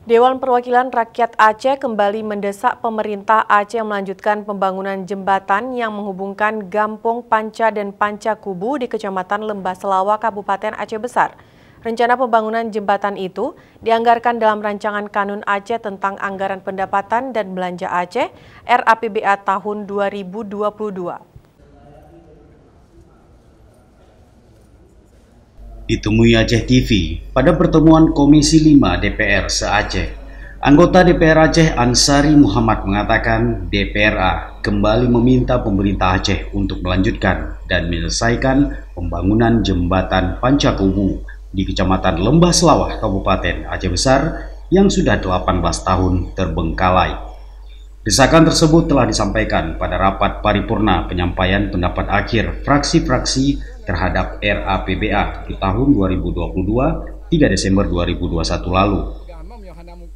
Dewan Perwakilan Rakyat Aceh kembali mendesak pemerintah Aceh melanjutkan pembangunan jembatan yang menghubungkan Gampong Panca dan Panca Kubu di Kecamatan Lembah Selawa, Kabupaten Aceh Besar. Rencana pembangunan jembatan itu dianggarkan dalam Rancangan Kanun Aceh tentang Anggaran Pendapatan dan Belanja Aceh (RAPBA) tahun 2022. Ditemui Aceh TV pada pertemuan Komisi 5 DPR se-Aceh, anggota DPR Aceh Ansari Muhammad mengatakan DPRA kembali meminta pemerintah Aceh untuk melanjutkan dan menyelesaikan pembangunan jembatan Panca Kubu di Kecamatan Lembah Selawah, Kabupaten Aceh Besar yang sudah 18 tahun terbengkalai. Desakan tersebut telah disampaikan pada rapat paripurna penyampaian pendapat akhir fraksi-fraksi terhadap RAPBA di tahun 2022, 3 Desember 2021 lalu.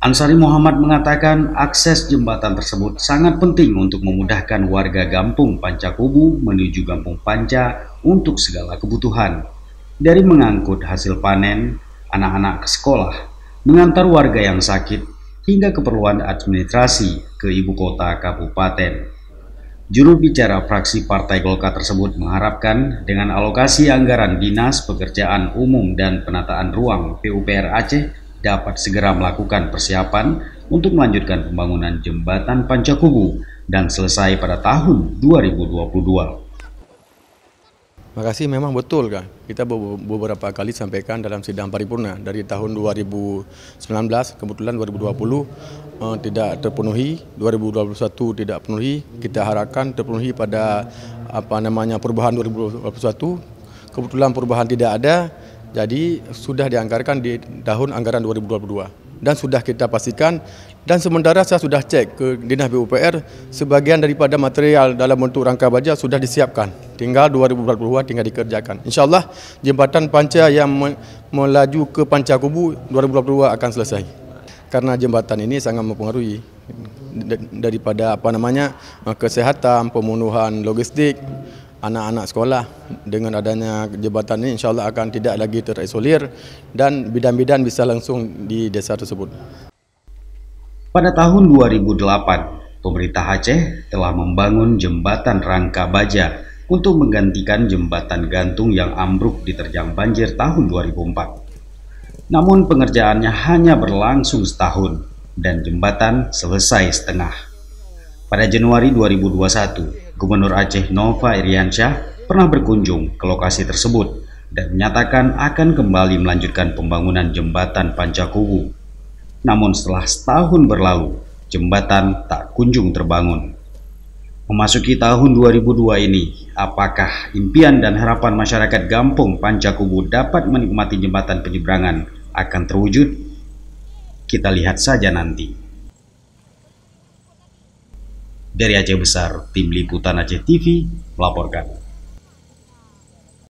Ansari Muhammad mengatakan akses jembatan tersebut sangat penting untuk memudahkan warga Gampong Panca Kubu menuju Gampong Panca untuk segala kebutuhan, dari mengangkut hasil panen, anak-anak ke sekolah, mengantar warga yang sakit, hingga keperluan administrasi ke ibu kota kabupaten. Juru bicara fraksi Partai Golkar tersebut mengharapkan dengan alokasi anggaran Dinas Pekerjaan Umum dan Penataan Ruang PUPR Aceh dapat segera melakukan persiapan untuk melanjutkan pembangunan jembatan Panca Kubu dan selesai pada tahun 2022. Makasih, memang betul kan. Kita beberapa kali sampaikan dalam sidang paripurna dari tahun 2019, kebetulan 2020 tidak terpenuhi, 2021 tidak penuhi. Kita harapkan terpenuhi pada perubahan 2021. Kebetulan perubahan tidak ada, jadi sudah dianggarkan di tahun anggaran 2022. Dan sudah kita pastikan, dan sementara saya sudah cek ke Dinas PUPR, sebagian daripada material dalam bentuk rangka baja sudah disiapkan. Tinggal 2022 tinggal dikerjakan. InsyaAllah jembatan Panca yang melaju ke Panca Kubu 2022 akan selesai. Karena jembatan ini sangat mempengaruhi daripada kesehatan, pemenuhan logistik, anak-anak sekolah. Dengan adanya jembatan ini insyaAllah akan tidak lagi terisolir dan bidan-bidan bisa langsung di desa tersebut. Pada tahun 2008, pemerintah Aceh telah membangun jembatan rangka baja untuk menggantikan jembatan gantung yang ambruk diterjang banjir tahun 2004. Namun pengerjaannya hanya berlangsung setahun dan jembatan selesai setengah. Pada Januari 2021, Gubernur Aceh Nova Iriansyah pernah berkunjung ke lokasi tersebut dan menyatakan akan kembali melanjutkan pembangunan jembatan Panca Kubu. Namun setelah setahun berlalu, jembatan tak kunjung terbangun. Memasuki tahun 2002 ini, apakah impian dan harapan masyarakat Gampong Panca Kubu dapat menikmati jembatan penyeberangan akan terwujud? Kita lihat saja nanti. Dari Aceh Besar, Tim Liputan Aceh TV melaporkan.